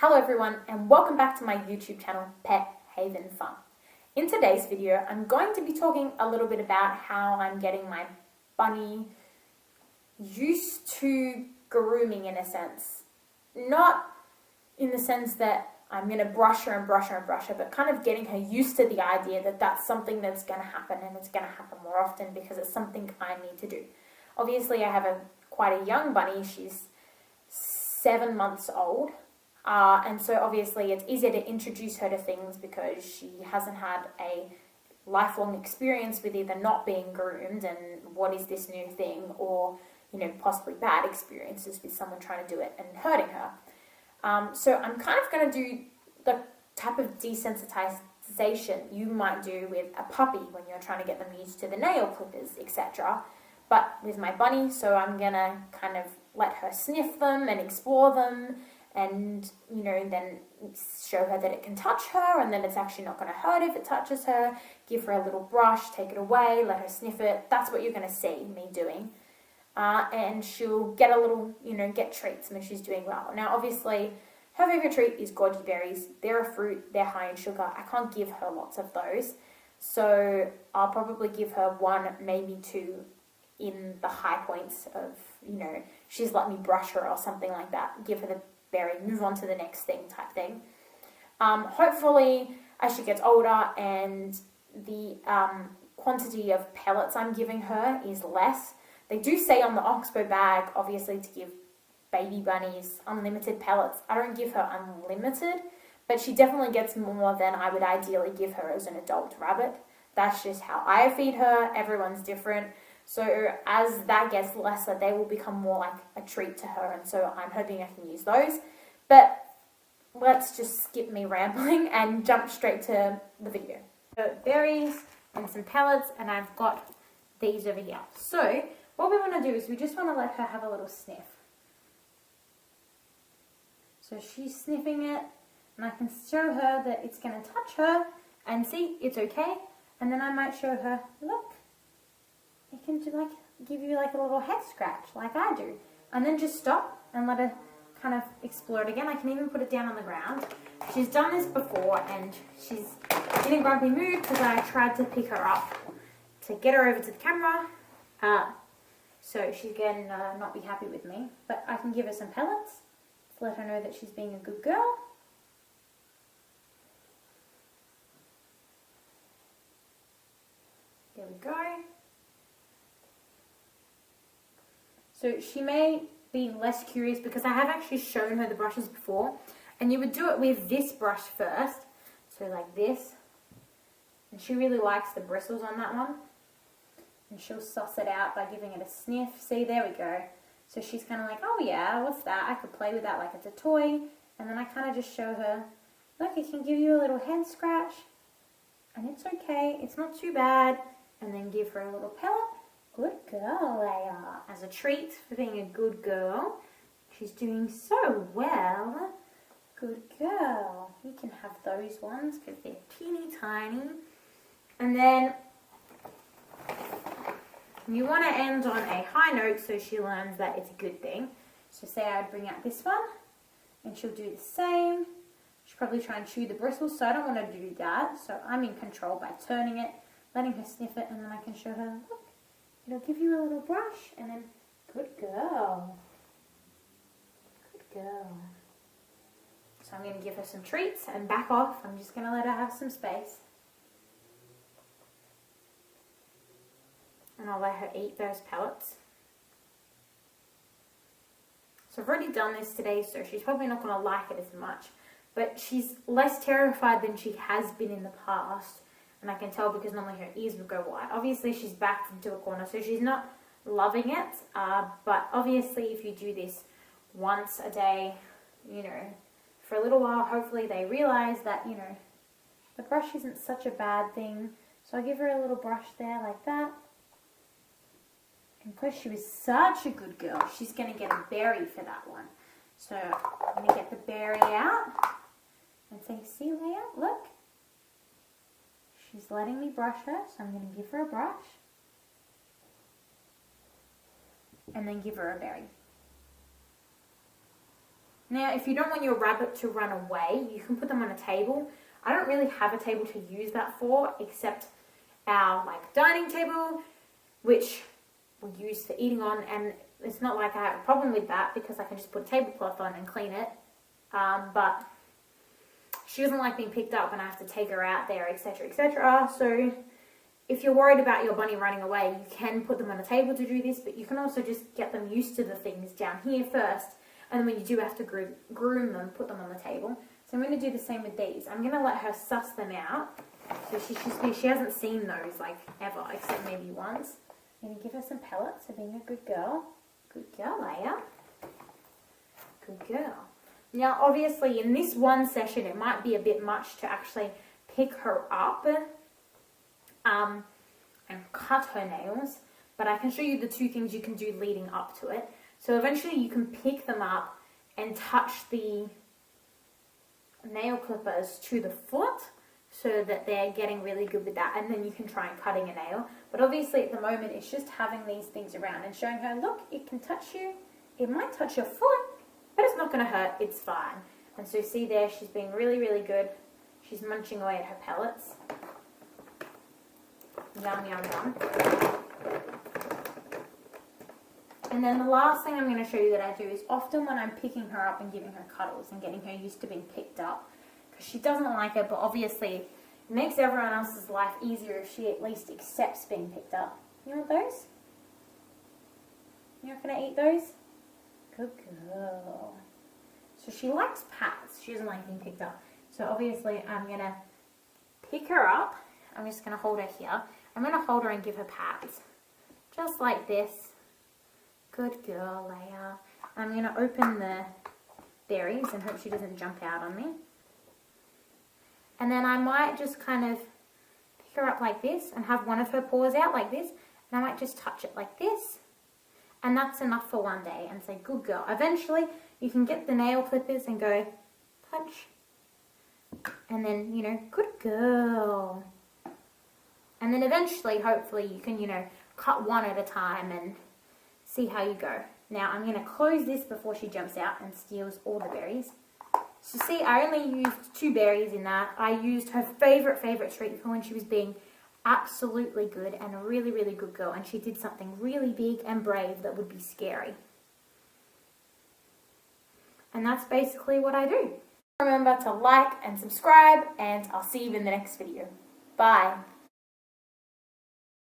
Hello everyone and welcome back to my YouTube channel, Pet Haven Fun. In today's video, I'm going to be talking a little bit about how I'm getting my bunny used to grooming in a sense. Not in the sense that I'm going to brush her and brush her and brush her, but kind of getting her used to the idea that that's something that's going to happen and it's going to happen more often because it's something I need to do. Obviously, I have quite a young bunny. She's 7 months old. And so obviously it's easier to introduce her to things because she hasn't had a lifelong experience with either not being groomed and what is this new thing, or possibly bad experiences with someone trying to do it and hurting her. So I'm kind of going to do the type of desensitization you might do with a puppy when you're trying to get them used to the nail clippers, etc. But with my bunny, so I'm going to kind of let her sniff them and explore them, and then show her that it can touch her and then it's actually not going to hurt if it touches her. Give her a little brush, take it away, let her sniff it. That's what you're going to see me doing. And she'll get a little, get treats when she's doing well. Now, obviously, her favorite treat is goji berries. They're a fruit, they're high in sugar. I can't give her lots of those. So I'll probably give her 1, maybe 2 in the high points of, she's let me brush her or something like that. Give her the berry, move on to the next thing type thing. Hopefully, as she gets older and the quantity of pellets I'm giving her is less. They do say on the Oxbow bag, obviously, to give baby bunnies unlimited pellets. I don't give her unlimited, but she definitely gets more than I would ideally give her as an adult rabbit. That's just how I feed her. Everyone's different. So as that gets lesser, they will become more like a treat to her. And so I'm hoping I can use those. But let's just skip me rambling and jump straight to the video. So berries and some pellets, and I've got these over here. So what we want to do is we just want to let her have a little sniff. So she's sniffing it, and I can show her that it's going to touch her and see it's okay. And then I might show her, look, it can give you like a little head scratch like I do. And then just stop and let her kind of explore it again. I can even put it down on the ground. She's done this before and she's in a grumpy mood because I tried to pick her up to get her over to the camera. So she's going to not be happy with me. But I can give her some pellets to let her know that she's being a good girl. There we go. So she may be less curious because I have actually shown her the brushes before. And you would do it with this brush first. So like this. And she really likes the bristles on that one. And she'll suss it out by giving it a sniff. See, there we go. So she's kind of like, oh yeah, what's that? I could play with that like it's a toy. And then I kind of just show her, look, it can give you a little head scratch. And it's okay. It's not too bad. And then give her a little pellet. Good girl, Leia. As a treat for being a good girl. She's doing so well. Good girl. You can have those ones because they're teeny tiny. And then you want to end on a high note so she learns that it's a good thing. So say I would bring out this one and she'll do the same. She'll probably try and chew the bristles, so I don't want her to do that. So I'm in control by turning it, letting her sniff it, and then I can show her, look. It'll give you a little brush, and then, good girl. Good girl. So I'm going to give her some treats and back off. I'm just going to let her have some space. And I'll let her eat those pellets. So I've already done this today, so she's probably not going to like it as much. But she's less terrified than she has been in the past. And I can tell because normally her ears would go wide. Obviously, she's backed into a corner, so she's not loving it. But obviously, if you do this once a day, for a little while, hopefully they realize that, the brush isn't such a bad thing. So I'll give her a little brush there like that. And because she was such a good girl, she's going to get a berry for that one. So I'm going to get the berry out and say, see, Leia, look. She's letting me brush her, so I'm going to give her a brush. And then give her a berry. Now, if you don't want your rabbit to run away, you can put them on a table. I don't really have a table to use that for, except our dining table, which we use for eating on, and it's not like I have a problem with that because I can just put a tablecloth on and clean it. But she doesn't like being picked up and I have to take her out there, etc., etc. So if you're worried about your bunny running away, you can put them on a table to do this, but you can also just get them used to the things down here first, and then when you do have to groom them, put them on the table. So I'm going to do the same with these. I'm going to let her suss them out. So she hasn't seen those ever, except maybe once. I'm going to give her some pellets for being a good girl. Good girl, Leia. Good girl. Now, obviously, in this one session, it might be a bit much to actually pick her up and cut her nails, but I can show you the two things you can do leading up to it. So eventually you can pick them up and touch the nail clippers to the foot so that they're getting really good with that, and then you can try and cutting a nail. But obviously at the moment it's just having these things around and showing her, look, it can touch you, it might touch your foot, but it's not going to hurt, it's fine. And so see there, she's being really, really good. She's munching away at her pellets. Yum, yum, yum. And then the last thing I'm going to show you that I do is often when I'm picking her up and giving her cuddles and getting her used to being picked up, because she doesn't like it, but obviously it makes everyone else's life easier if she at least accepts being picked up. You want those? You're not going to eat those? Good girl. So she likes pats. She doesn't like being picked up. So obviously I'm going to pick her up. I'm just going to hold her here. I'm going to hold her and give her pats. Just like this. Good girl, Leia. I'm going to open the berries and hope she doesn't jump out on me. And then I might just kind of pick her up like this and have one of her paws out like this. And I might just touch it like this. And that's enough for one day and say, good girl. Eventually, you can get the nail clippers and go, punch. And then, good girl. And then eventually, hopefully, you can, cut one at a time and see how you go. Now, I'm going to close this before she jumps out and steals all the berries. So see, I only used 2 berries in that. I used her favorite treat for when she was being absolutely good and a really, really good girl. And she did something really big and brave that would be scary. And that's basically what I do. Remember to like and subscribe, and I'll see you in the next video. Bye.